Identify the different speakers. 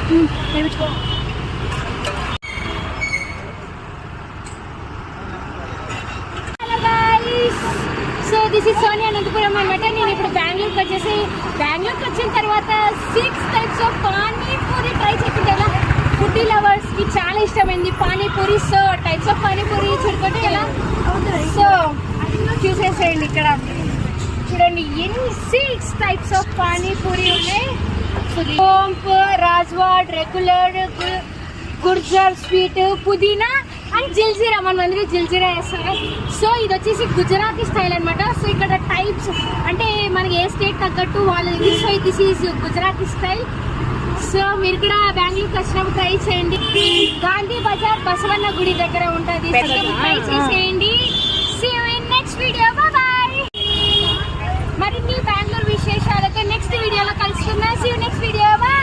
Speaker 1: So this is Sonia Anantapuram అనమాట. నేను ఇప్పుడు బెంగళూరుకి వచ్చిన తర్వాత 6 types ఆఫ్ పానీపూరి ట్రై చేస్తుంటా. ఫుడ్ లవర్స్ కి చాలా ఇష్టమైంది panipuri. So types of panipuri చూడుకుంటే ఎలా. సో చూసేసేయండి, ఇక్కడ చూడండి ఎన్ని 6 types ఆఫ్ పానీపూరి ఉన్నాయి. సోంపు, రాజ్వాడ్, రెగ్యులర్, గుర్జర్, స్వీట్, పుదీనా అండ్ జిల్జీరా. మన మంది జిల్జీరా వేస్తారు. సో ఇది వచ్చేసి గుజరాతీ స్టైల్ అనమాట. సో ఇక్కడ టైప్స్ అంటే మనకి ఏ స్టేట్ తగ్గట్టు వాళ్ళది. So this is Gujarati style. So మీరు కూడా బెంగళూరుకి వచ్చినప్పుడు ట్రై చేయండి. గాంధీ బజార్ బసవన్న గుడి దగ్గర ఉంటుంది. ట్రై చేసేయండి. See you in next video.